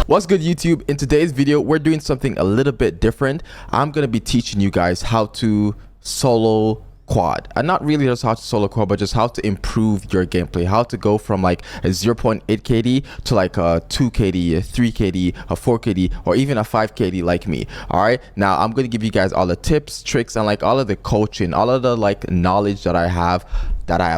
What's good, YouTube? In today's video, we're doing something a little bit different. I'm going to be teaching you guys how to solo quad, and not really just how to solo quad, but just how to improve your gameplay, how to go from like a 0.8 KD to like a 2 KD, a 3 KD, a 4 KD, or even a 5 KD like me. All right, now I'm going to give you guys all the tips, tricks, and like all of the coaching, all of the like knowledge that I have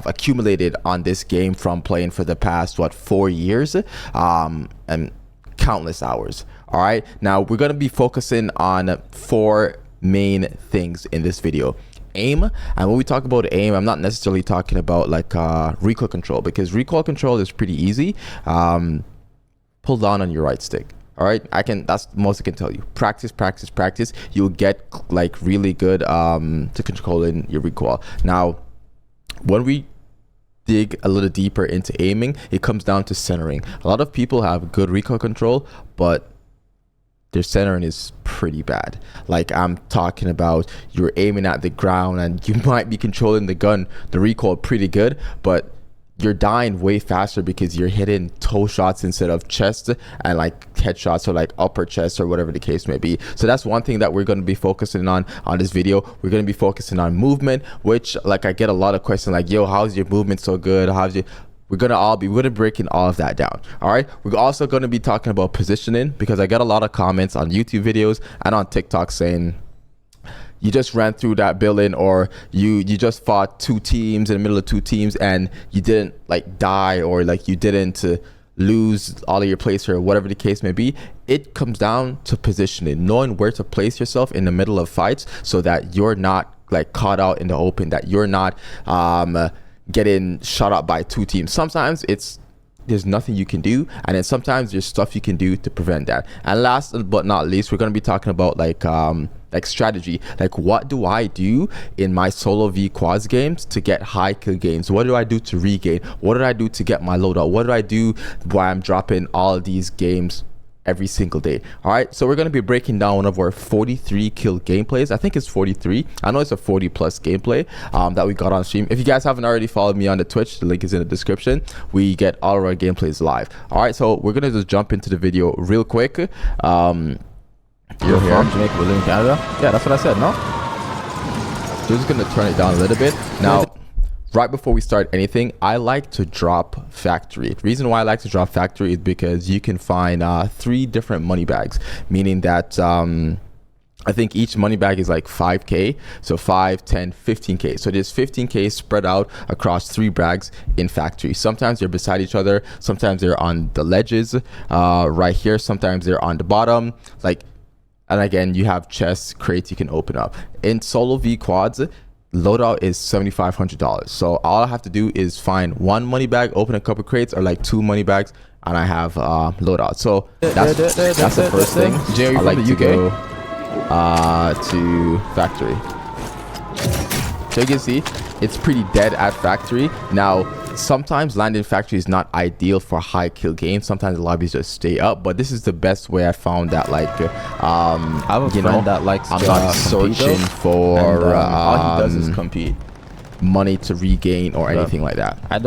accumulated on this game from playing for the past 4 years and countless hours. All right, now we're going to be focusing on 4 main things in this video. Aim, and when we talk about aim, I'm not necessarily talking about like recoil control, because recoil control is pretty easy. Pull down on your right stick. All right, that's the most I can tell you. Practice, practice, practice. You'll get like really good to controlling your recoil. Now when we dig a little deeper into aiming, it comes down to centering. A lot of people have good recoil control, but their centering is pretty bad. Like, I'm talking about you're aiming at the ground and you might be controlling the gun, the recoil pretty good, but you're dying way faster because you're hitting toe shots instead of chest, and like headshots or like upper chest or whatever the case may be. So that's one thing that we're going to be focusing on this video. We're going to be focusing on movement, which like I get a lot of questions like, yo, how's your movement so good? How's your... We're gonna be breaking all of that down. All right, we're also going to be talking about positioning, because I get a lot of comments on YouTube videos and on TikTok saying you just ran through that building, or you just fought 2 teams in the middle of 2 teams and you didn't like die, or like you didn't lose all of your place, or whatever the case may be. It comes down to positioning, knowing where to place yourself in the middle of fights so that you're not like caught out in the open, that you're not getting shot up by 2 teams. Sometimes there's nothing you can do, and then sometimes there's stuff you can do to prevent that. And last but not least, we're going to be talking about like strategy. Like, what do I do in my solo v quads games to get high kill games? What do I do to regain? What do I do to get my loadout? What do I do while I'm dropping all of these games every single day? All right, so we're going to be breaking down one of our 43 kill gameplays. I think it's 43. I know it's a 40 plus gameplay that we got on stream. If you guys haven't already followed me on the Twitch, the link is in the description. We get all of our gameplays live. All right, so we're gonna just jump into the video real quick. You're from Jamaica, we live in Canada. Yeah, that's what I said. No, so we're just gonna turn it down a little bit now. Right before we start anything, I like to drop factory. The reason why I like to drop factory is because you can find 3 different money bags, meaning that I think each money bag is like 5k, so 5, 10, 15k. So there's 15k spread out across 3 bags in factory. Sometimes they're beside each other, sometimes they're on the ledges right here, sometimes they're on the bottom, like, and again you have chests, crates you can open up. In solo v quads, loadout is $7,500. So all I have to do is find 1 money bag, open a couple crates, or like 2 money bags, and I have loadout. So that's the first thing. I like to go to factory. So you can see it's pretty dead at factory. Now sometimes landing factory is not ideal for high kill games. Sometimes the lobbies just stay up, but this is the best way I found that like I have a friend that likes I'm not searching for all he does is compete, money to regain or anything like that. We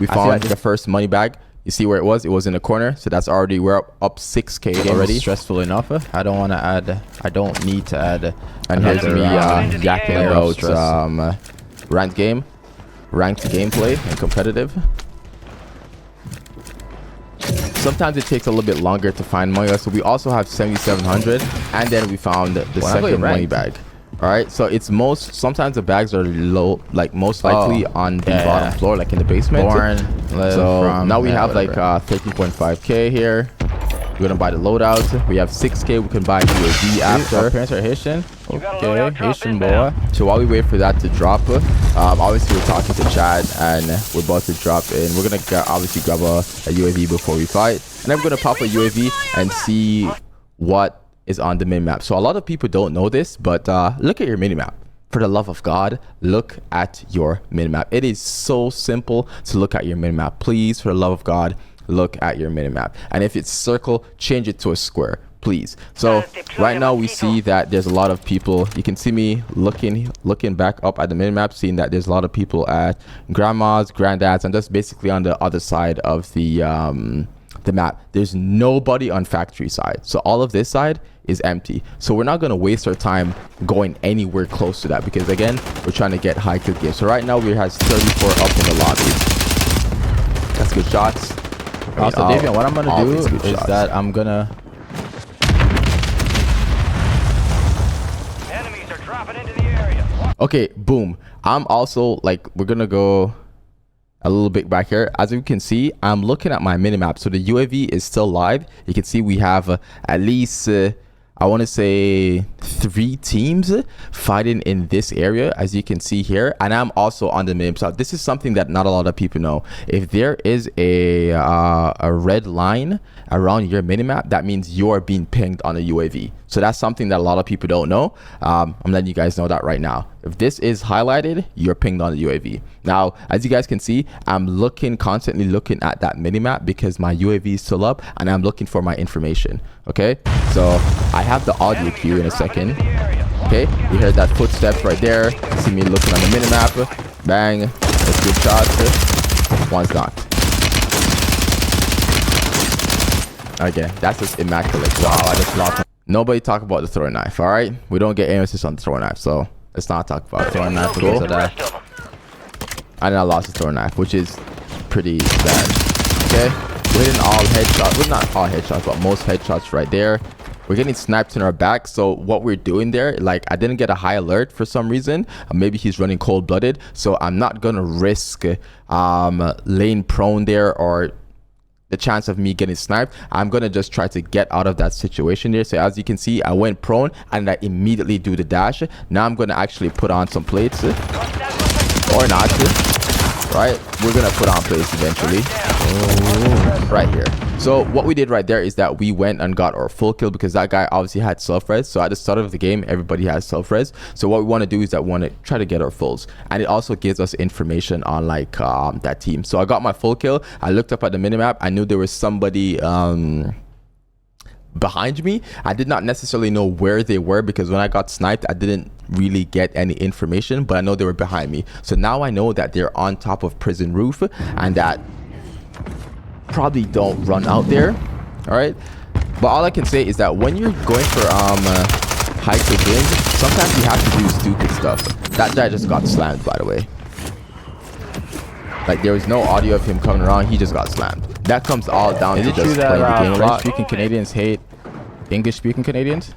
found like the first money bag. You see where it was in the corner, so that's already, we're up 6k already. Stressful enough. I don't want to add, I don't need to add. And here's me yakking about ranked gameplay and competitive. Sometimes it takes a little bit longer to find money, so we also have 7,700, and then we found the second money bag. All right, so it's sometimes the bags are low, like most likely on the bottom floor, like in the basement. So now we have like 13.5k here. We're gonna buy the loadout. We have 6k. We can buy UAV after. Our parents are Haitian. Okay, Haitian boy. So while we wait for that to drop, obviously we're talking to Chad and we're about to drop in. We're gonna obviously grab a UAV before we fight, and then we're gonna pop a UAV and see what is on the minimap. So a lot of people don't know this, but look at your minimap. For the love of God, look at your minimap. It is so simple to look at your minimap. Please, for the love of God, look at your minimap. And if it's circle, change it to a square, please. So right now we see that there's a lot of people. You can see me looking back up at the minimap, seeing that there's a lot of people at grandmas, granddads, and that's basically on the other side of the the map. There's nobody on factory side, so all of this side is empty. So we're not going to waste our time going anywhere close to that, because again, we're trying to get high kill game. So right now we has 34 up in the lobby. That's good shots. Also, Dieow, what I'm gonna do is that I'm gonna. Enemies are dropping into the area. Okay, boom. I'm also like, we're gonna go a little bit back here. As you can see, I'm looking at my minimap. So the UAV is still live. You can see we have at least I want to say 3 teams fighting in this area, as you can see here, and I'm also on the minimap. So this is something that not a lot of people know. If there is a red line around your minimap, that means you're being pinged on a UAV. So that's something that a lot of people don't know. I'm letting you guys know that right now. If this is highlighted, you're pinged on the UAV. Now, as you guys can see, I'm constantly looking at that minimap because my UAV is still up and I'm looking for my information. Okay, so I have the audio cue in a second. Okay, you heard that footsteps right there. You see me looking on the minimap. Bang, that's good shots. One's knocked. Okay, that's just immaculate. Wow, I just lost. Nobody talk about the throwing knife, all right? We don't get aim assist on the throwing knife, so let's not talk about throwing knife because of that. And I lost the throwing knife, which is pretty bad. Okay, we're hitting all headshots. Well, not all headshots, but most headshots right there. We're getting sniped in our back. So what we're doing there, like I didn't get a high alert for some reason. Maybe he's running cold-blooded. So I'm not gonna risk lane prone there or the chance of me getting sniped. I'm gonna just try to get out of that situation there. So as you can see, I went prone and I immediately do the dash. Now I'm gonna actually put on some plates or not, right? We're gonna put on plates eventually. Right here. So what we did right there is that we went and got our full kill because that guy obviously had self-res. So at the start of the game, everybody has self-res. So what we want to do is that we want to try to get our fulls, and it also gives us information on like that team. So I got my full kill. I looked up at the minimap. I knew there was somebody behind me. I did not necessarily know where they were because when I got sniped, I didn't really get any information, but I know they were behind me. So now I know that they're on top of prison roof and that probably don't run out there. All right, but all I can say is that when you're going for high kill games, sometimes you have to do stupid stuff. That guy just got slammed, by the way. Like there was no audio of him coming around. He just got slammed. That comes all down to just playing the game. French-speaking Canadians hate English-speaking Canadians.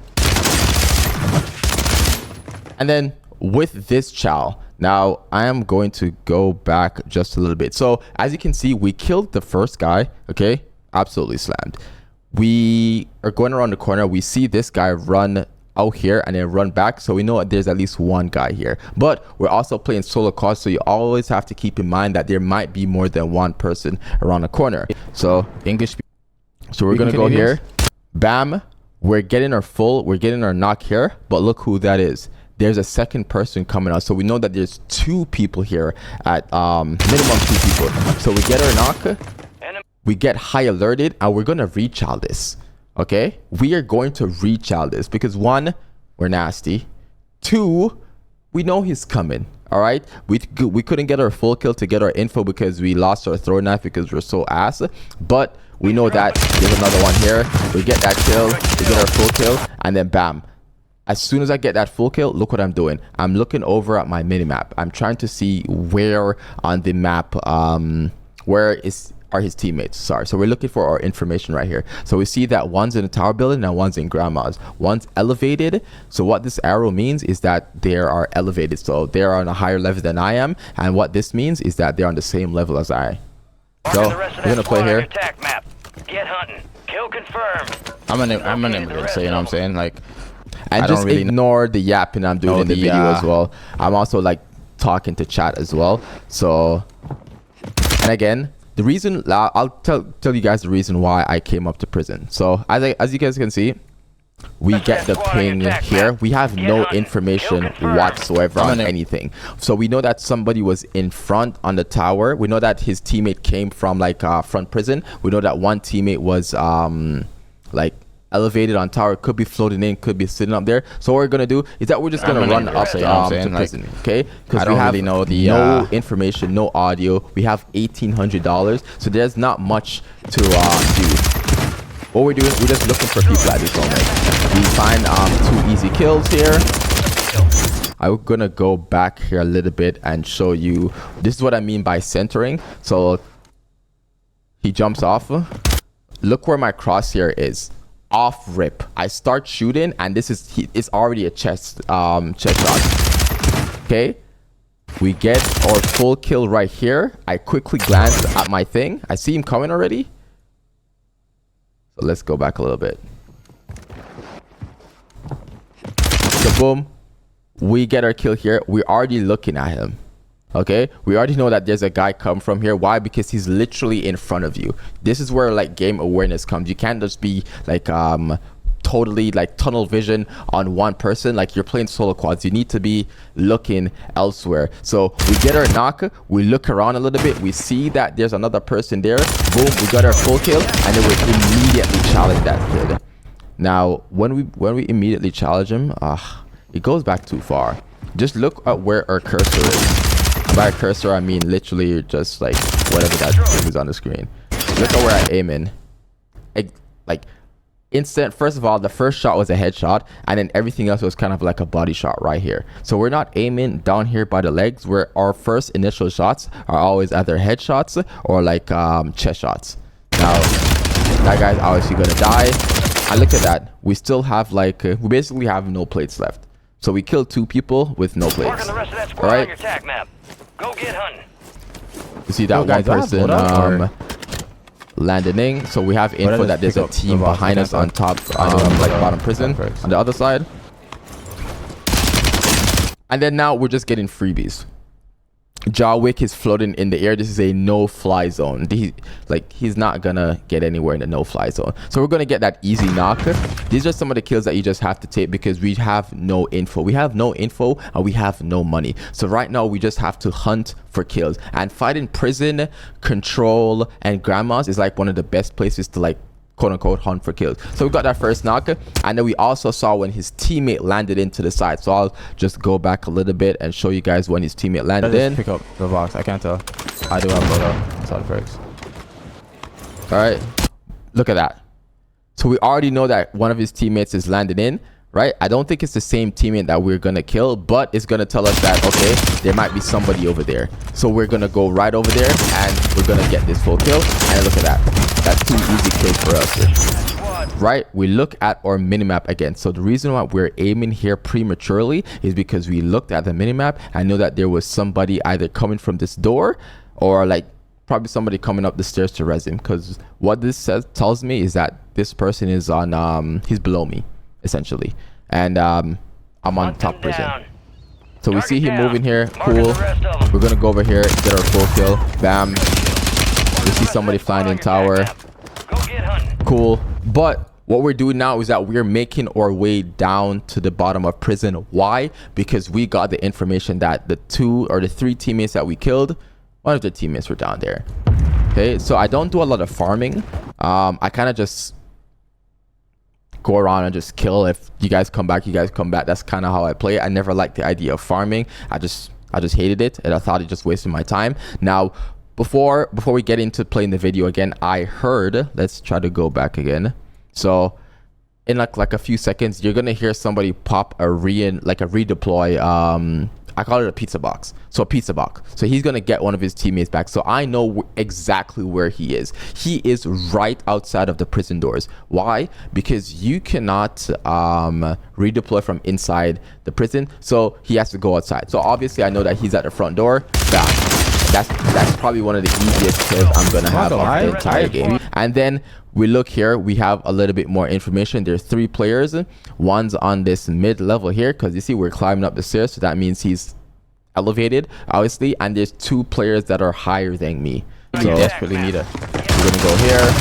And then with this chow, now I am going to go back just a little bit. So as you can see, we killed the first guy. Okay, absolutely slammed. We are going around the corner. We see this guy run out here and then run back, so we know that there's at least one guy here. But we're also playing solo quad, so you always have to keep in mind that there might be more than one person around the corner. So English, so we're gonna go here. Bam, we're getting our full, we're getting our knock here, but look who that is. There's a second person coming out, so we know that there's 2 people here at minimum 2 people. So we get our knock, we get high alerted, and we're gonna rechow this. Okay, we are going to rechow this because 1, we're nasty. 2, we know he's coming. All right, we couldn't get our full kill to get our info because we lost our throw knife because we're so ass, but we know that there's another one here. We get that kill, we get our full kill, and then bam. As soon as I get that full kill, look what I'm doing. I'm looking over at my minimap. I'm trying to see where on the map, where are his teammates. Sorry, so we're looking for our information right here. So we see that one's in a tower building and one's in grandma's. One's elevated. So what this arrow means is that they are elevated. So they're on a higher level than I am. And what this means is that they're on the same level as I. So we're gonna play here. Get hunting. Kill confirmed. I'm an immigrant, so you know what I'm saying? Like, and just really ignore the yapping I'm doing in the video as well. I'm also like talking to chat as well. So, and again, the reason I'll tell you guys the reason why I came up to prison. So as you guys can see, we get the ping here. We have no information whatsoever on anything. So we know that somebody was in front on the tower. We know that his teammate came from like front prison. We know that one teammate was like elevated on tower, could be floating in, could be sitting up there. So what we're gonna do is that we're just gonna run up to prison, okay? Because we have really know the no information, no audio. We have $1,800, so there's not much to do. What we're doing, we're just looking for people at this moment. We find 2 easy kills here. I'm gonna go back here a little bit and show you. This is what I mean by centering. So he jumps off. Look where my crosshair is. Off rip, I start shooting, and this is it's already a chest shot. Okay, we get our full kill right here. I quickly glance at my thing. I see him coming already. So let's go back a little bit. So boom, we get our kill here. We're already looking at him. Okay, we already know that there's a guy come from here. Why? Because he's literally in front of you. This is where like game awareness comes. You can't just be like totally like tunnel vision on one person like you're playing solo quads. You need to be looking elsewhere. So we get our knock, we look around a little bit, we see that there's another person there. Boom, we got our full kill, and then we immediately challenge that kid. Now when we immediately challenge him, it goes back too far. Just look at where our cursor is. By cursor, I mean literally just like whatever that thing is on the screen. Look at where I aim in. Like instant. First of all, the first shot was a headshot, and then everything else was kind of like a body shot right here. So we're not aiming down here by the legs, where our first initial shots are always either headshots or like chest shots. Now that guy's obviously gonna die. And look at that. We still have like we basically have no plates left. So we killed 2 people with no plates. All right. Go get hunting. You see that one person landing. So we have info that there's a team behind us on top, like bottom prison on the other side. And then now we're just getting freebies. Azueqs is floating in the air. This is a no-fly zone. He's not gonna get anywhere in the no-fly zone. So we're gonna get that easy knock. These are some of the kills that you just have to take because we have no info. We have no info and we have no money. So right now we just have to hunt for kills. And fighting prison, control, and grandmas is like one of the best places to like quote-unquote hunt for kills. So we got that first knock, and then we also saw when his teammate landed into the side. So I'll just go back a little bit and show you guys when his teammate landed in. Pick up the box. I can't tell. I do have photo. Solid Flxw. All right, look at that. So we already know that one of his teammates is landed in, right? I don't think it's the same teammate that we're gonna kill, but it's gonna tell us that okay, there might be somebody over there. So we're gonna go right over there and we're gonna get this full kill. And look at that. That's 2 easy kills for us. Right, we look at our minimap again. So the reason why we're aiming here prematurely is because we looked at the minimap and know that there was somebody either coming from this door or like probably somebody coming up the stairs to res him. Because what this tells me is that this person is on he's below me essentially, and I'm on top prison. So we see him moving here. Cool, we're gonna go over here, get our full kill. Bam. We see somebody flying in tower. Cool. But what we're doing now is that we're making our way down to the bottom of prison. Why? Because we got the information that the 2 or the 3 teammates that we killed, one of the teammates were down there. Okay, so I don't do a lot of farming. I kind of just go around and just kill. If you guys come back, you guys come back. That's kind of how I play. I never liked the idea of farming. I just hated it, and I thought it just wasted my time. Now before we get into playing the video again, I heard, let's try to go back again. So in like a few seconds, you're gonna hear somebody pop a redeploy. I call it a pizza box. So a pizza box. So he's gonna get one of his teammates back. So I know exactly where he is. He is right outside of the prison doors. Why? Because you cannot redeploy from inside the prison. So he has to go outside. So obviously I know that he's at the front door. Bam. That's probably one of the easiest kills I'm gonna have of the entire game. And then we look here, we have a little bit more information. There's 3 players. One's on this mid level here, because you see we're climbing up the stairs, so that means he's elevated obviously. And there's 2 players that are higher than me. So desperately need it. We're gonna go here.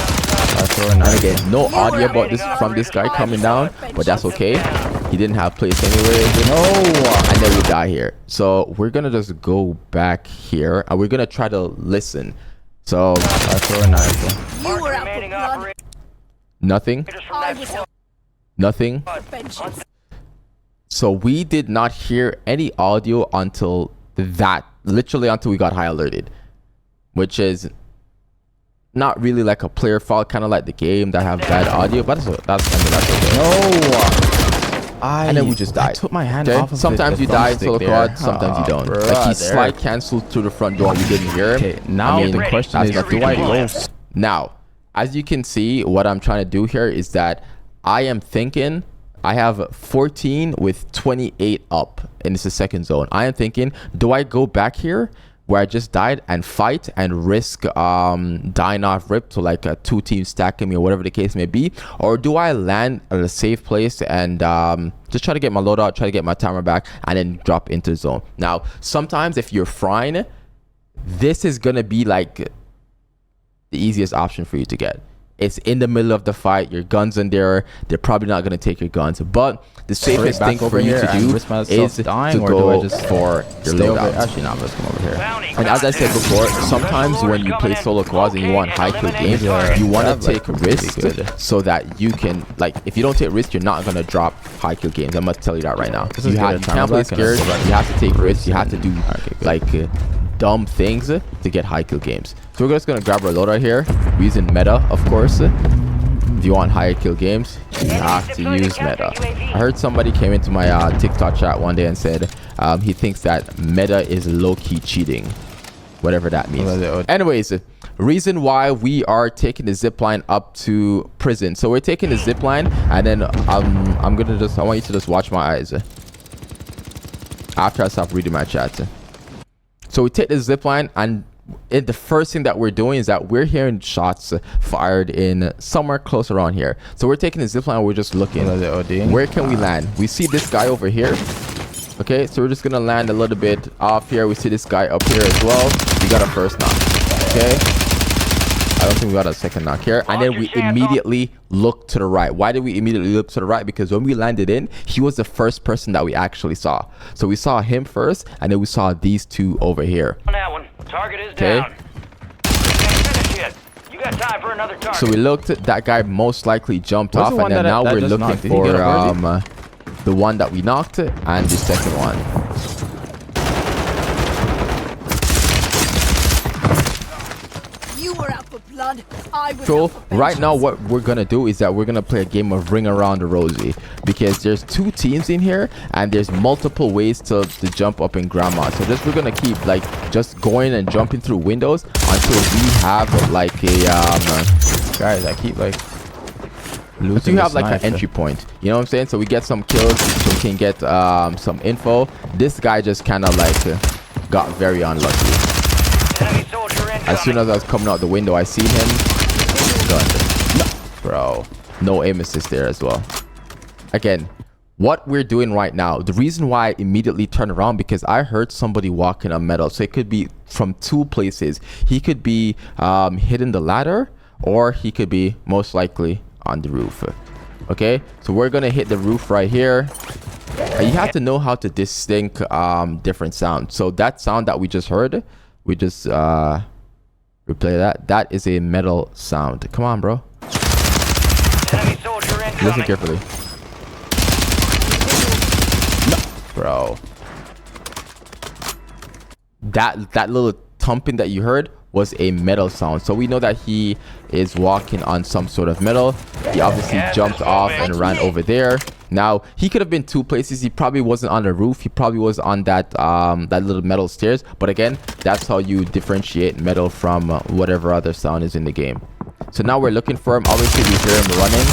And again, no audio about this from this guy coming down, but that's okay. He didn't have place anyway. No, and then we die here. So we're gonna just go back here and we're gonna try to listen. So nothing. Nothing. So we did not hear any audio until that, literally until we got high alerted, which is not really like a player fault, kind of like the game that have bad audio, but that's okay. No. And then we just died. I took my hand off of sometimes the you die in solo thumbstick quad, there. sometimes you don't. Bruh, Like he there. slide canceled to the front door and we didn't hear him. Okay, now I mean, the question that's is, nothing do I to do. go? Now, as you can see, what I'm trying to do here is that I am thinking I have 14 with 28 up, and it's the second zone. I am thinking, do I go back here where I just died and fight and risk dying off rip to like a 2-team stacking me or whatever the case may be, or do I land at a safe place and just try to get my loadout, try to get my timer back, and then drop into the zone? Now, sometimes if you're frying, this is gonna be like the easiest option for you to get. It's in the middle of the fight, your guns in there, they're probably not going to take your guns, but the safest thing for you to do is to go for your loadout. Actually, no, let's come over here. And as I said before, sometimes when you play solo quads and you want high kill games, you want to take risks so that you can, like, if you don't take risks, you're not going to drop high kill games. I'm going to tell you that right now. You can't play scared, you have to take risks, you have to do like dumb things to get high kill games. So we're just gonna grab our loadout here. We're using meta, of course. If you want higher kill games, you have to use meta. I heard somebody came into my TikTok chat one day and said he thinks that meta is low-key cheating, whatever that means. Anyways, reason why we are taking the zip line up to prison. So we're taking the zip line, and then I want you to just watch my eyes after I stop reading my chat. So we take the zip line, and the first thing that we're doing is that we're hearing shots fired in somewhere close around here. So we're taking the zip line, we're just looking. Where can we land? We see this guy over here. Okay, so we're just gonna land a little bit off here. We see this guy up here as well. We got a first knock. Okay, I don't think we got a second knock here. And then we immediately look to the right. Why did we immediately look to the right? Because when we landed in, he was the first person that we actually saw. So we saw him first, and then we saw these two over here. On that one. Target is down. You got time for another target. So we looked at that guy, most likely jumped off, and then now we're looking for the one that we knocked and the second one. You were out for blood. I was So out for right now vengeance. what we're gonna do is that we're gonna play a game of ring around the rosy, because there's two teams in here and there's multiple ways to jump up in grandma. So just we're gonna keep like just going and jumping through windows until we have like a Guys, I keep like losing. You have like an entry point, you know what I'm saying? So we get some kills, so we can get some info. This guy just kind of like got very unlucky. Enemy soldier incoming. As soon as I was coming out the window, I seen him. Done. No, bro, no aim assist there as well. Again, what we're doing right now, the reason why I immediately turned around, because I heard somebody walking on metal. So it could be from two places. He could be hitting the ladder, or he could be most likely on the roof. Okay, so we're gonna hit the roof right here. And you have to know how to distinct different sounds. So that sound that we just heard, we just replay that. That is a metal sound. Come on, bro. Enemy soldier incoming. Listen carefully. No, bro. That little thumping that you heard was a metal sound. So we know that he is walking on some sort of metal. He obviously jumped off and ran over there. Now he could have been two places. He probably wasn't on the roof. He probably was on that that little metal stairs. But again, that's how you differentiate metal from whatever other sound is in the game. So now we're looking for him. Obviously we hear him running.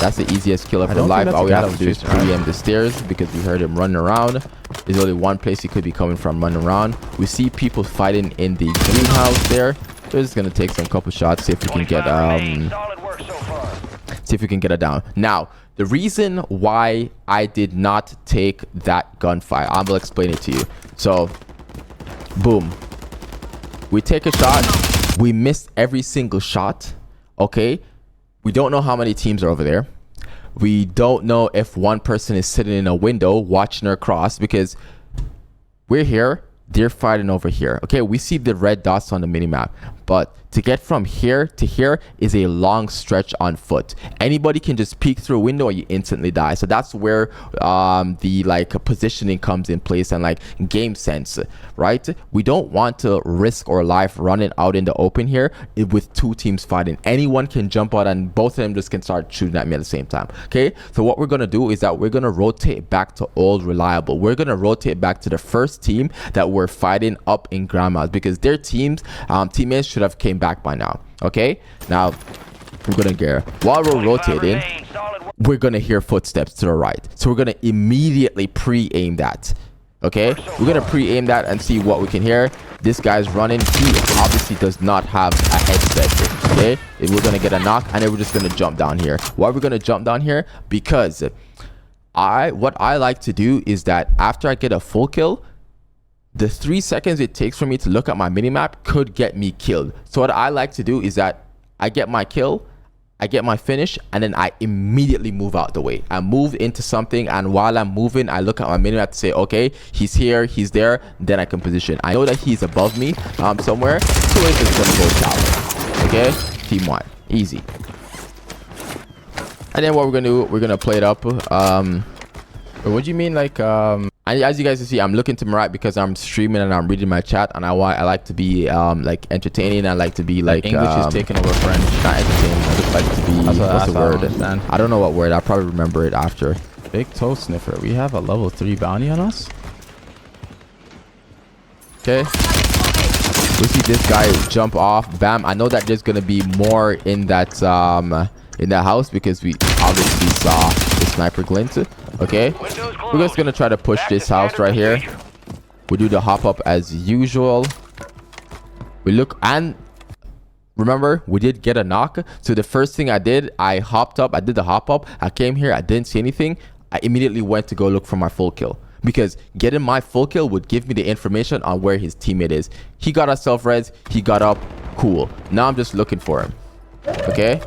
That's the easiest killer for life. All we have to do is preempt the stairs, because we heard him running around. There's only one place he could be coming from, running around. We see people fighting in the greenhouse there. So we're just gonna take some couple shots, see if we can get Solid work so far. see if we can get it down. Now, the reason why I did not take that gunfire, I will explain it to you. So, boom. We take a shot. We missed every single shot. Okay. We don't know how many teams are over there. We don't know if one person is sitting in a window watching her cross, because we're here, they're fighting over here. Okay, we see the red dots on the minimap, but to get from here to here is a long stretch on foot. Anybody can just peek through a window and you instantly die. So that's where the like positioning comes in place and like game sense, right? We don't want to risk our life running out in the open here with two teams fighting. Anyone can jump out and both of them just can start shooting at me at the same time. Okay, so what we're gonna do is that we're gonna rotate back to old reliable. We're gonna rotate back to the first team that we're fighting up in grandma's, because their teammates should have came back by now. Okay, now we're gonna get, while we're rotating, we're gonna hear footsteps to the right, so we're gonna immediately pre-aim that. Okay, we're gonna pre-aim that and see what we can hear. This guy's running. He obviously does not have a headset. Okay, and we're gonna get a knock, and then we're just gonna jump down here. Why we're gonna jump down here? Because what I like to do is that after I get a full kill, the 3 seconds it takes for me to look at my minimap could get me killed. So what I like to do is that I get my kill, I get my finish, and then I immediately move out the way. I move into something, and while I'm moving, I look at my minimap to say, okay, he's here, he's there, then I can position. I know that he's above me somewhere, so it's just gonna go challenge. Okay, team one, easy. And then what we're gonna do, we're gonna play it up. What do you mean, like and as you guys can see, I'm looking to my right because I'm streaming and I'm reading my chat, and I like to be like entertaining. I like to be like English is taking over French. Not entertaining. I just like to be. What's the word? I don't know what word. I'll probably remember it after. Big toe sniffer. We have a level 3 bounty on us. Okay. We see this guy jump off. Bam. I know that there's gonna be more in that house because we obviously saw the sniper glint. Okay, we're just gonna try to push this house right here. We do the hop up as usual. We look, and remember, we did get a knock. So the first thing I did, I hopped up. I did the hop up. I came here. I didn't see anything. I immediately went to go look for my full kill, because getting my full kill would give me the information on where his teammate is. He got a self-res. He got up. Cool. Now I'm just looking for him. Okay.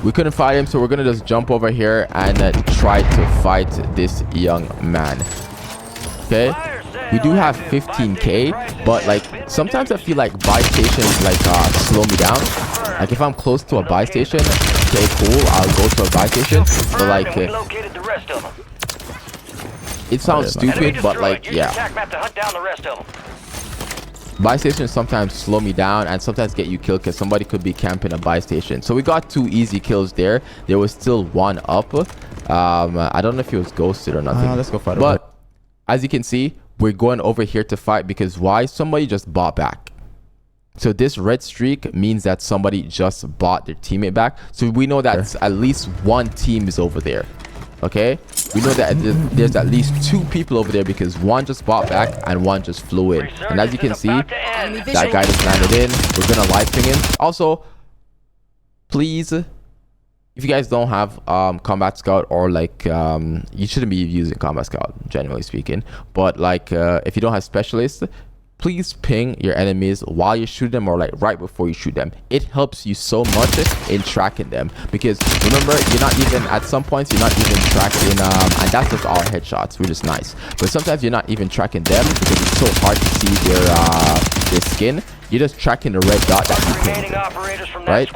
We couldn't fight him, so we're gonna just jump over here and try to fight this young man. Okay, we do have 15k, but like sometimes I feel like buy stations like slow me down. Like if I'm close to a buy station, okay, cool, I'll go to a buy station, but like it sounds stupid, but like yeah, buy stations sometimes slow me down and sometimes get you killed because somebody could be camping a buy station. So we got 2 easy kills there. There was still 1 up. I don't know if he was ghosted or nothing. Let's go fight. But as you can see, we're going over here to fight because why? Somebody just bought back. So this red streak means that somebody just bought their teammate back. So we know that at least 1 team is over there. Okay, we know that there's at least 2 people over there because 1 just bought back and 1 just flew in. And as you can see, that guy just landed in. We're gonna live ping him. Also, please, if you guys don't have Combat Scout, or like you shouldn't be using Combat Scout, generally speaking, but like if you don't have Specialist, please ping your enemies while you shoot them, or like right before you shoot them. It helps you so much in tracking them, because remember, you're not even, at some points you're not even tracking and that's just all headshots, which is nice, but sometimes you're not even tracking them because it's so hard to see their skin. You're just tracking the red dot that you pinged, right?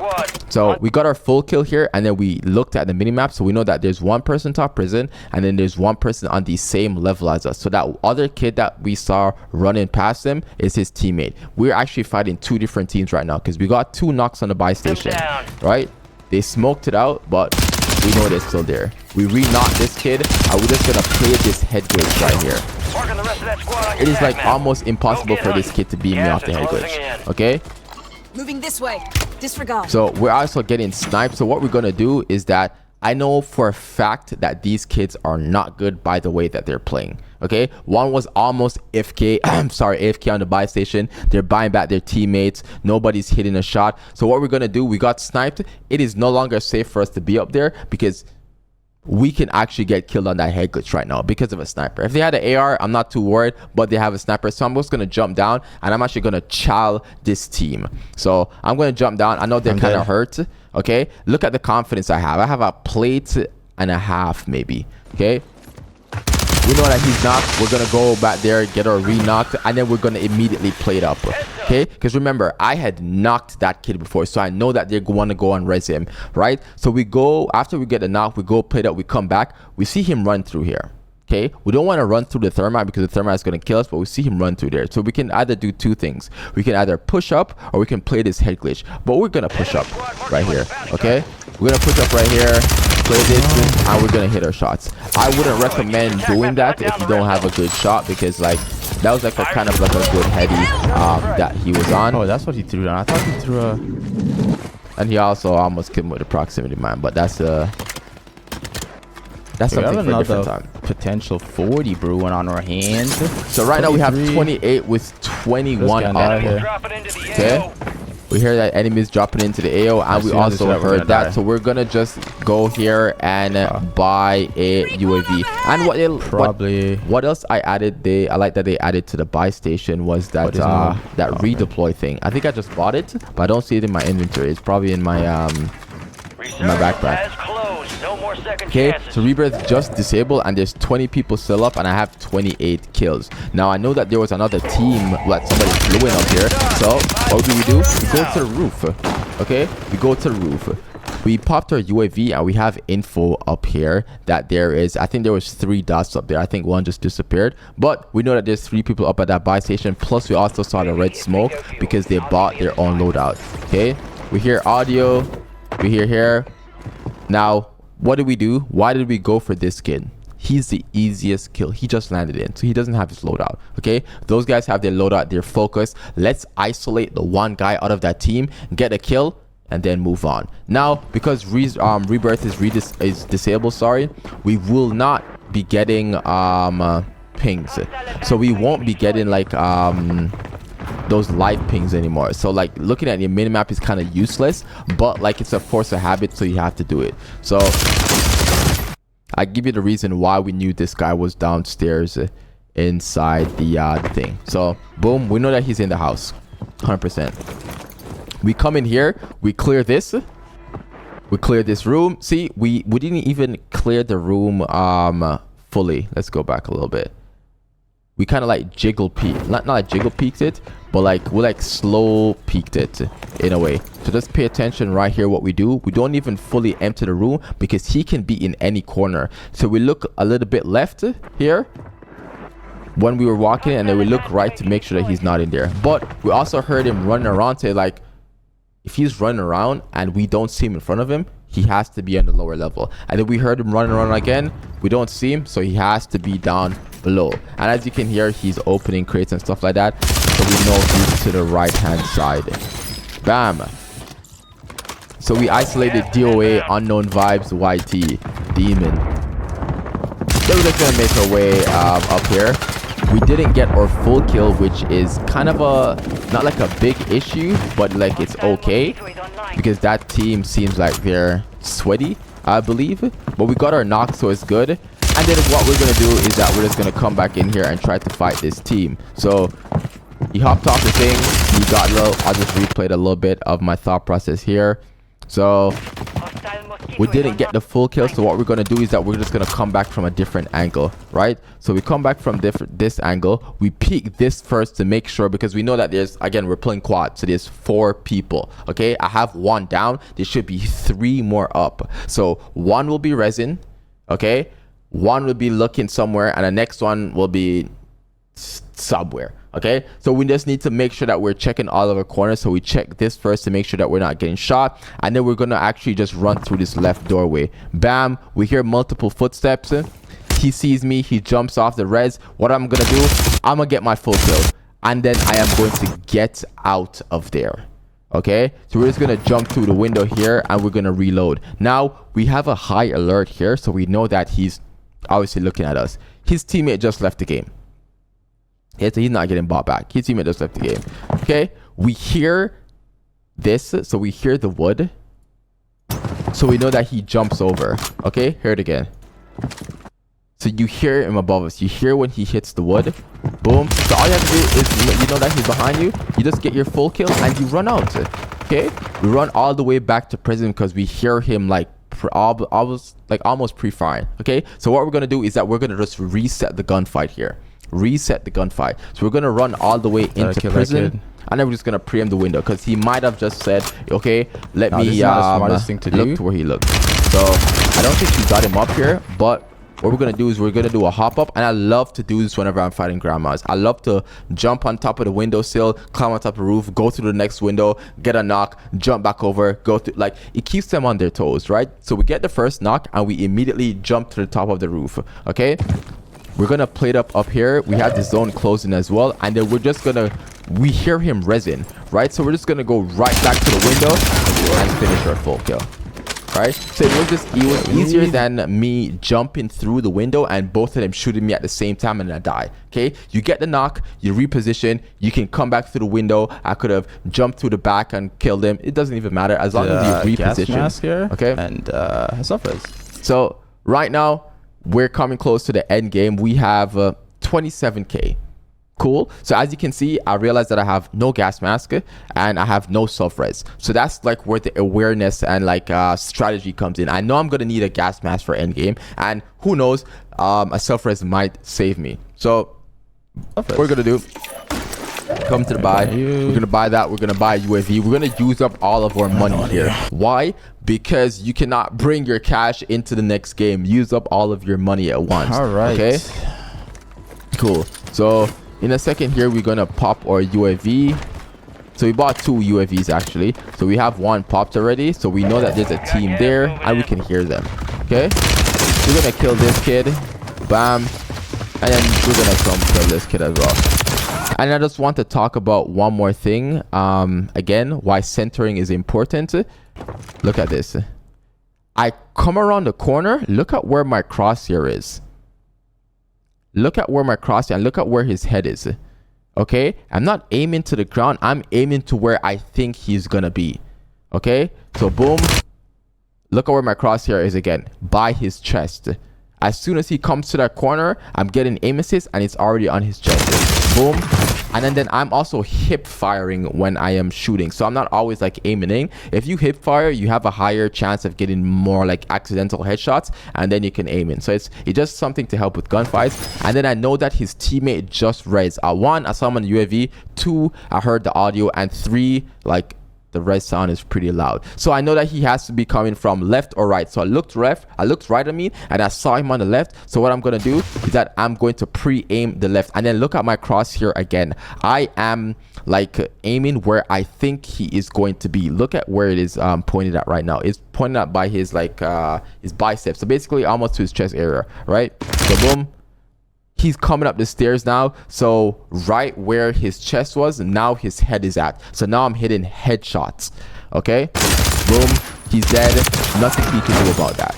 So we got our full kill here, and then we looked at the minimap, so we know that there's 1 person top prison, and then there's 1 person on the same level as us. So that other kid that we saw running past him is his teammate. We're actually fighting 2 different teams right now because we got 2 knocks on the buy station, right? They smoked it out, but we know they're still there. We re-knocked this kid, and we're just gonna play this head glitch right here. It is like almost impossible for this kid to beat me off the head glitch. Okay, Moving this way. Disregard. so we're also getting sniped. So what we're gonna do is that I know for a fact that these kids are not good by the way that they're playing. Okay, 1 was almost AFK. I'm sorry, AFK on the buy station. They're buying back their teammates. Nobody's hitting a shot. So what we're gonna do, we got sniped. It is no longer safe for us to be up there because we can actually get killed on that head glitch right now because of a sniper. If they had an AR, I'm not too worried, but they have a sniper, so I'm just gonna jump down and I'm actually gonna chow this team. So I'm gonna jump down. I know they're kind of hurt. Okay, look at the confidence I have. I have a plate and a half maybe. Okay, We know that he's knocked. We're gonna go back there, get our re-knocked, and then we're gonna immediately play it up. Okay, because remember, I had knocked that kid before, so I know that they're going to go and res him, right? So we go, after we get the knock, we go play it up, we come back, we see him run through here. Okay, we don't want to run through the thermite because the thermite is going to kill us, but we see him run through there. So we can either do two things. We can either push up or we can play this head glitch. But we're going to push up right here. Okay, we're going to push up right here, play this, and we're going to hit our shots. I wouldn't recommend doing that if you don't have a good shot, because like that was like a kind of like a good heady that he was on. Oh, that's what he threw down. I thought he threw a... And he also almost killed him with a proximity mine, but that's something for a different time. Potential 40 brewing on our hands. So right now we have 28 with 21 up. Okay, we hear that enemies dropping into the AO, and we also heard that. So we're gonna just go here and buy a UAV. And what else I added? I like that they added to the buy station was that that redeploy thing. I think I just bought it, but I don't see it in my inventory. It's probably in my backpack. Okay, so Rebirth just disabled, and there's 20 people still up, and I have 28 kills. Now I know that there was another team, like somebody flew in up here. So what do? We go to the roof. Okay, we go to the roof. We popped our UAV, and we have info up here that there is, I think there was 3 dots up there. I think one just disappeared, but we know that there's 3 people up at that buy station. Plus we also saw the red smoke because they bought their own loadout. Okay, we hear audio, we hear here. Now what did we do? Why did we go for this kid? He's the easiest kill. He just landed in, so he doesn't have his loadout. Okay, those guys have their loadout, their focus. Let's isolate the one guy out of that team, get a kill, and then move on. Now because Rebirth is disabled, sorry, we will not be getting pings, so we won't be getting like those live pings anymore. So like looking at your minimap is kind of useless, but like it's a force of habit, so you have to do it. So I give you the reason why we knew this guy was downstairs inside the thing. So boom, we know that he's in the house 100%. We come in here, we clear this, we clear this room. See, we didn't even clear the room fully. Let's go back a little bit. We kind of like jiggle peek, not like jiggle peeked it, but like we like slow peeked it in a way. So just pay attention right here what we do. We don't even fully empty the room because he can be in any corner. So we look a little bit left here when we were walking, and then we look right to make sure that he's not in there. But we also heard him running around, say like if he's running around and we don't see him in front of him, he has to be on the lower level. And then we heard him running around again, we don't see him, so he has to be down below. And as you can hear, he's opening crates and stuff like that, so we know he's to the right hand side. Bam. So we isolated DOA, unknown vibes, YT, demon. Then we're just gonna make our way up here. We didn't get our full kill, which is kind of not like a big issue, but like it's okay because that team seems like they're sweaty, I believe. But we got our knock, so it's good. And then what we're gonna do is that we're just gonna come back in here and try to fight this team. So he hopped off the thing, he got low. I'll just replay a little bit of my thought process here. So we didn't get the full kill, so what we're going to do is that we're just going to come back from a different angle, right? So we come back from this angle, we peek this first to make sure, because we know that there's, again, we're playing quad, so there's 4 people. Okay, I have 1 down, there should be 3 more up. So 1 will be resin, okay, 1 will be looking somewhere, and the next one will be somewhere. Okay, so we just need to make sure that we're checking all of our corners. So we check this first to make sure that we're not getting shot, and then we're gonna actually just run through this left doorway. Bam, we hear multiple footsteps. He sees me, he jumps off the res. What I'm gonna do, I'm gonna get my full kill, and then I am going to get out of there. Okay, so we're just gonna jump through the window here, and we're gonna reload. Now we have a high alert here, so we know that he's obviously looking at us. His teammate just left the game. Yeah, so he's not getting bought back. His teammate just left the game. Okay, we hear this, so we hear the wood, so we know that he jumps over. Okay, hear it again. So you hear him above us. You hear when he hits the wood. Boom. So all you have to do is, you know that he's behind you, you just get your full kill and you run out. Okay, we run all the way back to prison because we hear him like almost pre-firing. Okay, so what we're gonna do is that we're gonna just reset the gunfight here. Reset the gunfight. So we're gonna run all the way into prison, and then we're just gonna preempt the window because he might have just said, okay, let me this is not the smartest thing to do. look to where he looked. So I don't think he got him up here, but what we're gonna do is we're gonna do a hop up, and I love to do this whenever I'm fighting grandmas. I love to jump on top of the windowsill, climb on top of the roof, go through the next window, get a knock, jump back over, go through. Like, it keeps them on their toes, right? So we get the first knock and we immediately jump to the top of the roof. Okay, we're gonna plate up here. We have the zone closing as well, and then we're just gonna, we hear him resin, right? So we're just gonna go right back to the window and finish our full kill. Right, so it was easier than me jumping through the window and both of them shooting me at the same time and I die. Okay, you get the knock, you reposition, you can come back through the window. I could have jumped through the back and killed him. It doesn't even matter as long as you reposition. Here, okay, and suffers. So right now we're coming close to the end game. We have 27k. Cool. So as you can see, I realized that I have no gas mask and I have no self-res. So that's like where the awareness and like strategy comes in. I know I'm gonna need a gas mask for end game, and who knows, a self-res might save me. So what we're gonna do, come to the buy. We're gonna buy that. We're gonna buy UAV. We're gonna use up all of our money here. Why? Because you cannot bring your cash into the next game. Use up all of your money at once. All right. Okay. Cool. So in a second here, we're gonna pop our UAV. So we bought 2 UAVs actually. So we have 1 popped already. So we know that there's a team there and we can hear them. Okay. We're gonna kill this kid. Bam. And then we're gonna come kill this kid as well. And I just want to talk about one more thing. Again, why centering is important. Look at this. I come around the corner. Look at where my crosshair is. Look at where my crosshair, and look at where his head is. Okay, I'm not aiming to the ground. I'm aiming to where I think he's gonna be. Okay, so boom. Look at where my crosshair is again, by his chest. As soon as he comes to that corner, I'm getting aim assist and it's already on his chest. Boom. And then I'm also hip firing when I am shooting. So I'm not always like aiming in. If you hip fire, you have a higher chance of getting more like accidental headshots, and then you can aim in. So it's just something to help with gunfights. And then I know that his teammate just res. 1, I saw him on the UAV. 2, I heard the audio. And 3, like, the red sound is pretty loud. So I know that he has to be coming from left or right. So I looked right, I mean, and I saw him on the left. So what I'm going to do is that I'm going to pre-aim the left. And then look at my crosshair again. I am like aiming where I think he is going to be. Look at where it is pointed at right now. It's pointed at by his like his biceps. So basically almost to his chest area, right? So boom. He's coming up the stairs now. So right where his chest was, now his head is at. So now I'm hitting headshots. Okay. Boom. He's dead. Nothing he can do about that.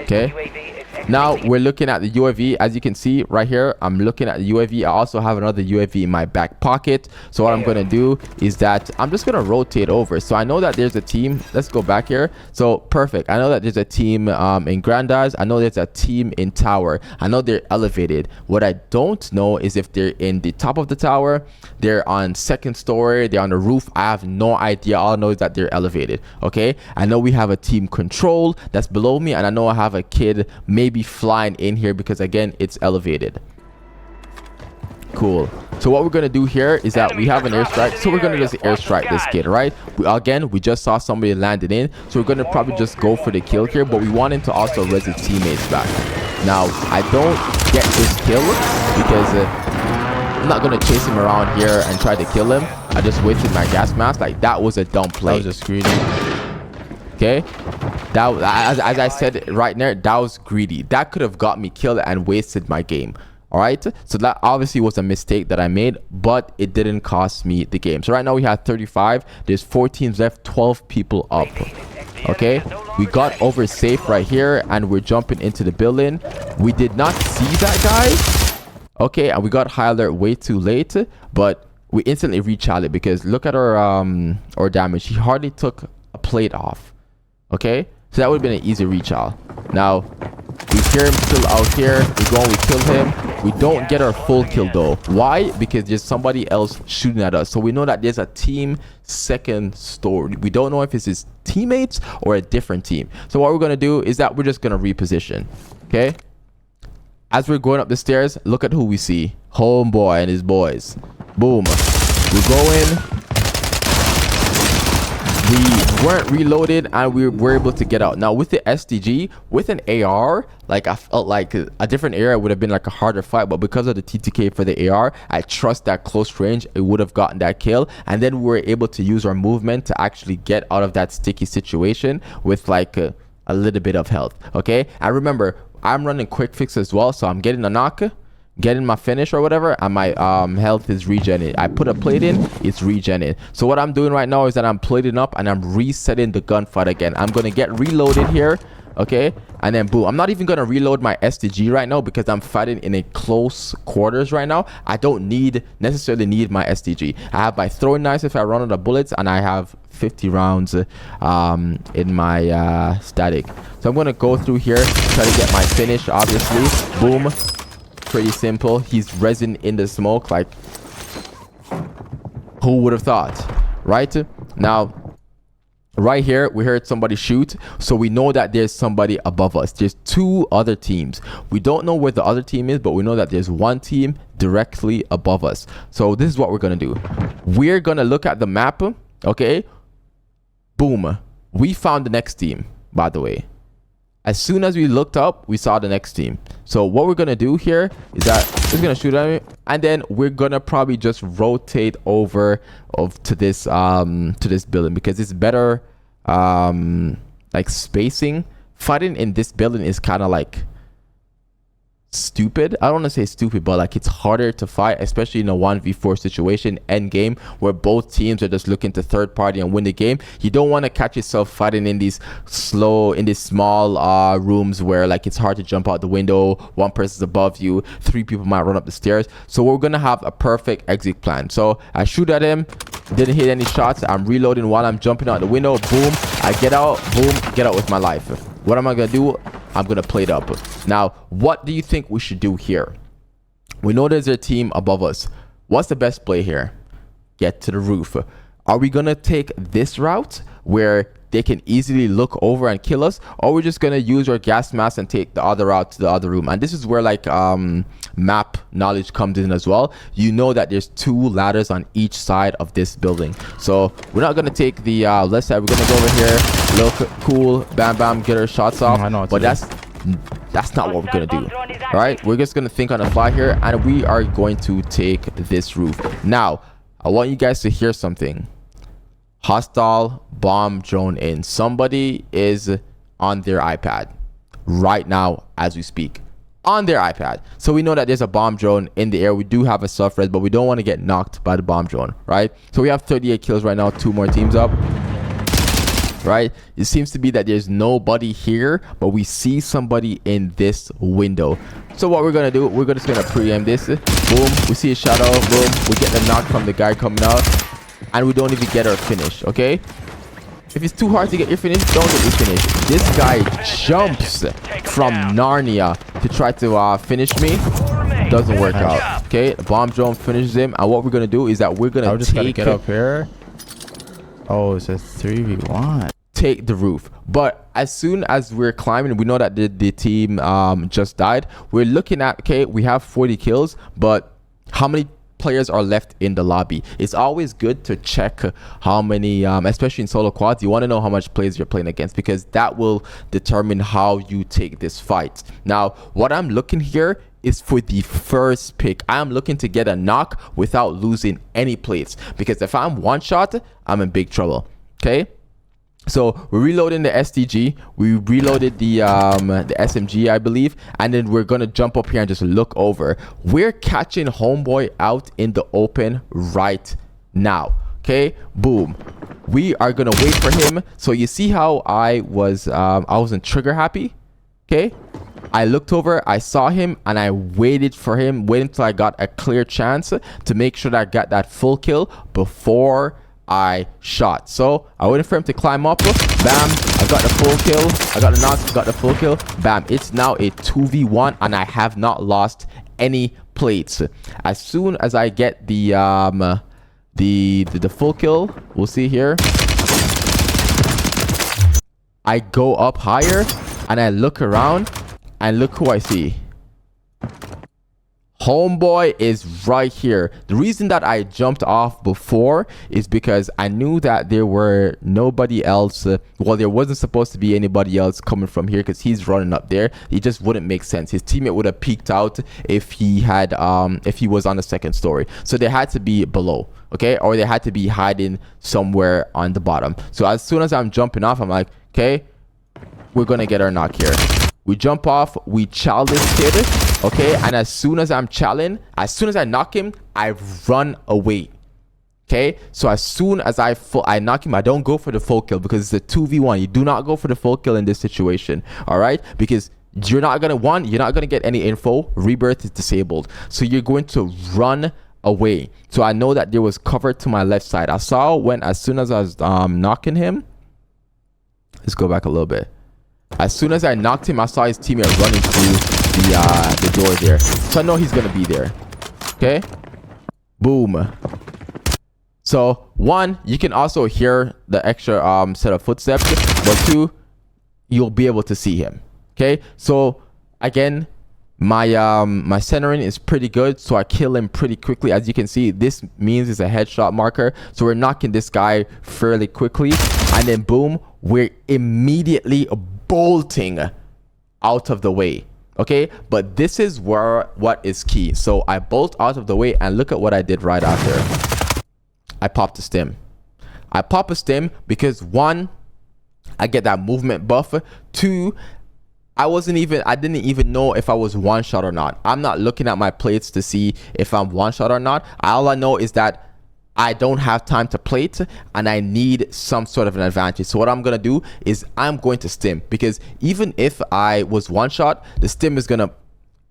Okay. Now we're looking at the UAV. As you can see right here, I'm looking at the UAV. I also have another UAV in my back pocket. So what I'm going to do is that I'm just going to rotate over. So I know that there's a team. Let's go back here. So perfect. I know that there's a team in Grandaz. I know there's a team in Tower. I know they're elevated. What I don't know is if they're in the top of the tower, they're on 2nd story, they're on the roof. I have no idea. All I know is that they're elevated. Okay. I know we have a team control that's below me, and I know I have a kid maybe flying in here because again it's elevated. Cool. So what we're gonna do here is that we have an airstrike, so we're gonna just airstrike this kid, right? We just saw somebody landed in, so we're gonna probably just go for the kill here, but we want him to also res his teammates back. Now I don't get this kill because I'm not gonna chase him around here and try to kill him. I just wasted my gas mask. Like, that was a dumb play. That was just greedy. Okay, that as I said right there, that was greedy. That could have got me killed and wasted my game. All right, so that obviously was a mistake that I made, but it didn't cost me the game. So right now we have 35. There's 4 teams left, 12 people up. Okay, we got over safe right here and we're jumping into the building. We did not see that guy. Okay, and we got high alert way too late, but we instantly recharged because look at our damage. He hardly took a plate off. Okay, so that would have been an easy reach out. Now we hear him still out here. We go and we kill him. We don't get our full kill though. Why? Because there's somebody else shooting at us. So we know that there's a team second story. We don't know if it's his teammates or a different team. So what we're going to do is that we're just going to reposition. Okay. As we're going up the stairs, look at who we see. Homeboy and his boys. Boom. We go in. We weren't reloaded and we were able to get out. Now with the SDG, with an AR, like I felt like a different area would have been like a harder fight, but because of the TTK for the AR, I trust that close range, it would have gotten that kill. And then we were able to use our movement to actually get out of that sticky situation with like a little bit of health. Okay. And remember, I'm running quick fix as well, so I'm getting a knock, getting my finish or whatever, and my health is regenerated. I put a plate in, it's regenerated. So what I'm doing right now is that I'm plating up and I'm resetting the gunfight again. I'm gonna get reloaded here, okay, and then boom. I'm not even gonna reload my SDG right now because I'm fighting in a close quarters right now. I don't necessarily need my SDG. I have my throwing knives if I run out of bullets, and I have 50 rounds in my static. So I'm gonna go through here, try to get my finish, obviously. Boom. Pretty simple. He's resin in the smoke. Like, who would have thought, right? Now, right here, we heard somebody shoot. So we know that there's somebody above us. There's two other teams. We don't know where the other team is, but we know that there's one team directly above us. So this is what we're going to do. We're going to look at the map. Okay. Boom. We found the next team, by the way. As soon as we looked up, we saw the next team. So what we're gonna do here is that we're gonna shoot at me, and then we're gonna probably just rotate over to this building because it's better like spacing. Fighting in this building is kind of like stupid. I don't want to say stupid, but like it's harder to fight, especially in a 1v4 situation, end game, where both teams are just looking to third party and win the game. You don't want to catch yourself fighting in these small rooms where like it's hard to jump out the window, one person's above you, three people might run up the stairs. So we're gonna have a perfect exit plan. So I shoot at him, didn't hit any shots. I'm reloading while I'm jumping out the window. Boom, I get out. Boom, get out with my life. What am I gonna do? I'm gonna play it up. Now, what do you think we should do here? We know there's a team above us. What's the best play here? Get to the roof. Are we gonna take this route where they can easily look over and kill us, or we're just gonna use our gas mask and take the other route to the other room? And this is where like map knowledge comes in as well. You know that there's two ladders on each side of this building, so we're not gonna take the left side. We're gonna go over here, look cool, bam bam, get our shots off. But that's not what we're gonna do. All right, we're just gonna think on the fly here, and we are going to take this roof. Now I want you guys to hear something. Hostile bomb drone in. Somebody is on their iPad right now as we speak, on their iPad. So we know that there's a bomb drone in the air. We do have a self-res, but we don't want to get knocked by the bomb drone, right? So we have 38 kills right now, 2 more teams up, right? It seems to be that there's nobody here, but we see somebody in this window. So what we're gonna do, we're just gonna preempt this. Boom, we see a shadow. Boom, we get the knock from the guy coming out, and we don't even get our finish. Okay, if it's too hard to get your finish, don't get your finish. This guy jumps from Narnia to try to finish me. Doesn't work out. Okay, the bomb drone finishes him, and what we're gonna do is that we're gonna get up here. Oh, it's a 3v1. Take the roof. But as soon as we're climbing, we know that the team just died. We're looking at, okay, we have 40 kills, but how many players are left in the lobby? It's always good to check how many, especially in solo quads, you want to know how much players you're playing against, because that will determine how you take this fight. Now, what I'm looking here is for the first pick. I'm looking to get a knock without losing any plates, because if I'm one shot, I'm in big trouble. Okay, so we're reloading the SDG, we reloaded the SMG, I believe, and then we're gonna jump up here and just look over. We're catching homeboy out in the open right now. Okay, boom, we are gonna wait for him. So you see how I wasn't trigger happy. Okay, I looked over, I saw him, and I waited for him, waited until I got a clear chance to make sure that I got that full kill before I shot. So I waited for him to climb up. Bam, I got the full kill. I got the knock, got the full kill. Bam, it's now a 2v1 and I have not lost any plates. As soon as I get the full kill, we'll see here, I go up higher and I look around and look who I see. Homeboy is right here. The reason that I jumped off before is because I knew that there were nobody else. Well, there wasn't supposed to be anybody else coming from here because he's running up there. It just wouldn't make sense. His teammate would have peeked out if he had if he was on the second story. So they had to be below, okay, or they had to be hiding somewhere on the bottom. So as soon as I'm jumping off, I'm like, okay, we're gonna get our knock here. We jump off, we chow this kid, okay, and as soon as I'm chowing, as soon as I knock him, I run away. Okay, so as soon as I knock him, I don't go for the full kill because it's a 2v1. You do not go for the full kill in this situation, all right? Because you're not gonna get any info. Rebirth is disabled, so you're going to run away. So I know that there was cover to my left side. I saw when as soon as I was knocking him. Let's go back a little bit. As soon as I knocked him, I saw his teammate running through the door there. So I know he's gonna be there. Okay, boom. So one, you can also hear the extra set of footsteps, but two, you'll be able to see him. Okay, so again, my centering is pretty good, so I kill him pretty quickly. As you can see, this means it's a headshot marker, so we're knocking this guy fairly quickly, and then boom, we're immediately bolting out of the way. Okay, but this is what is key. So I bolt out of the way, and look at what I did right after. I popped a stim. I pop a stim because one, I get that movement buff. Two, I didn't even know if I was one shot or not. I'm not looking at my plates to see if I'm one shot or not. All I know is that I don't have time to plate and I need some sort of an advantage. So what I'm gonna do is I'm going to stim, because even if I was one shot, the stim is gonna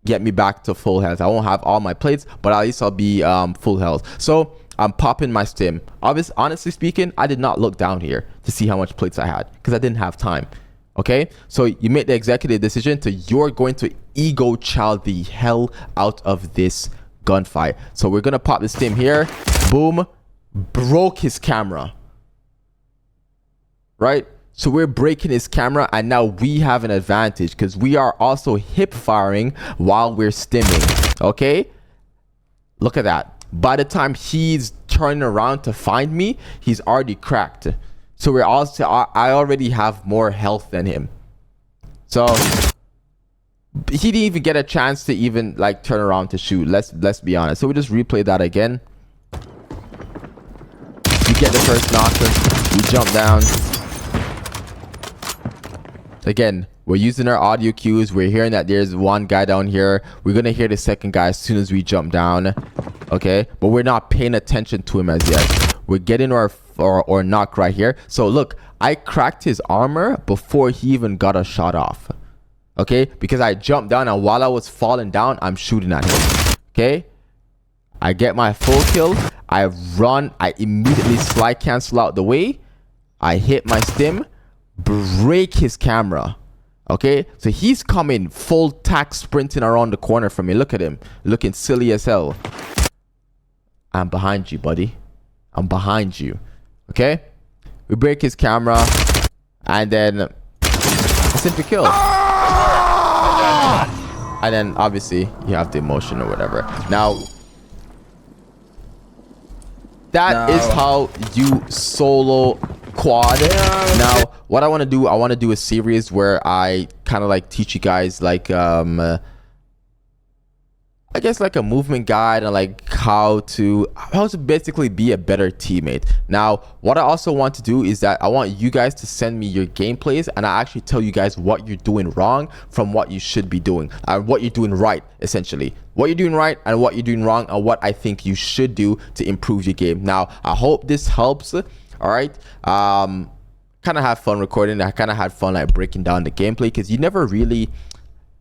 get me back to full health. I won't have all my plates, but at least I'll be full health. So I'm popping my stim. Honestly speaking, I did not look down here to see how much plates I had because I didn't have time. Okay, so you make the executive decision to you're going to ego chow the hell out of this gunfight. So we're gonna pop the stim here. Boom, broke his camera. Right, so we're breaking his camera, and now we have an advantage because we are also hip firing while we're stimming. Okay, look at that. By the time he's turning around to find me, he's already cracked. So we're also, I already have more health than him. So he didn't even get a chance to even like turn around to shoot. Let's be honest. So we just replay that again. We get the first knocker. We jump down. Again, we're using our audio cues. We're hearing that there's one guy down here. We're gonna hear the second guy as soon as we jump down. Okay, but we're not paying attention to him as yet. We're getting our knock right here. So look, I cracked his armor before he even got a shot off. Okay, because I jumped down, and while I was falling down, I'm shooting at him. Okay, I get my full kill. I run. I immediately slide cancel out the way. I hit my stim, break his camera. Okay, so he's coming full tack sprinting around the corner from me. Look at him, looking silly as hell. I'm behind you, buddy. I'm behind you. Okay, we break his camera, and then I simply kill. And then obviously you have the emotion or whatever. Now that is how you solo quad. Now what I want to do, I want to do a series where I kind of like teach you guys like I guess like a movement guide and like how to basically be a better teammate. Now what I also want to do is that I want you guys to send me your gameplays, and I actually tell you guys what you're doing wrong from what you should be doing, what you're doing right, essentially what you're doing right and what you're doing wrong, and what I think you should do to improve your game. Now I hope this helps. All right, kind of have fun recording. I kind of had fun like breaking down the gameplay, because you never really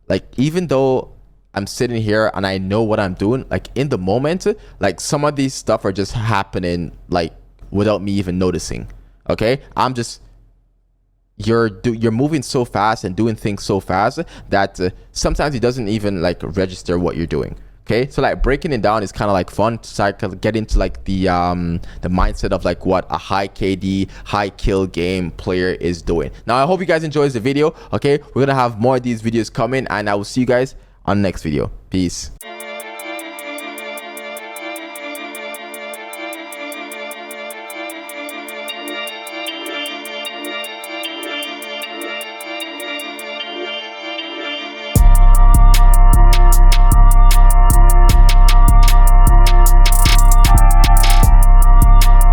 like, even though I'm sitting here and I know what I'm doing, like in the moment, like some of these stuff are just happening like without me even noticing. Okay, I'm just you're moving so fast and doing things so fast that sometimes it doesn't even like register what you're doing. Okay, so like breaking it down is kind of like fun to like get into like the mindset of like what a high KD, high kill game player is doing. Now I hope you guys enjoyed the video. Okay, we're gonna have more of these videos coming, and I will see you guys on the next video. Peace.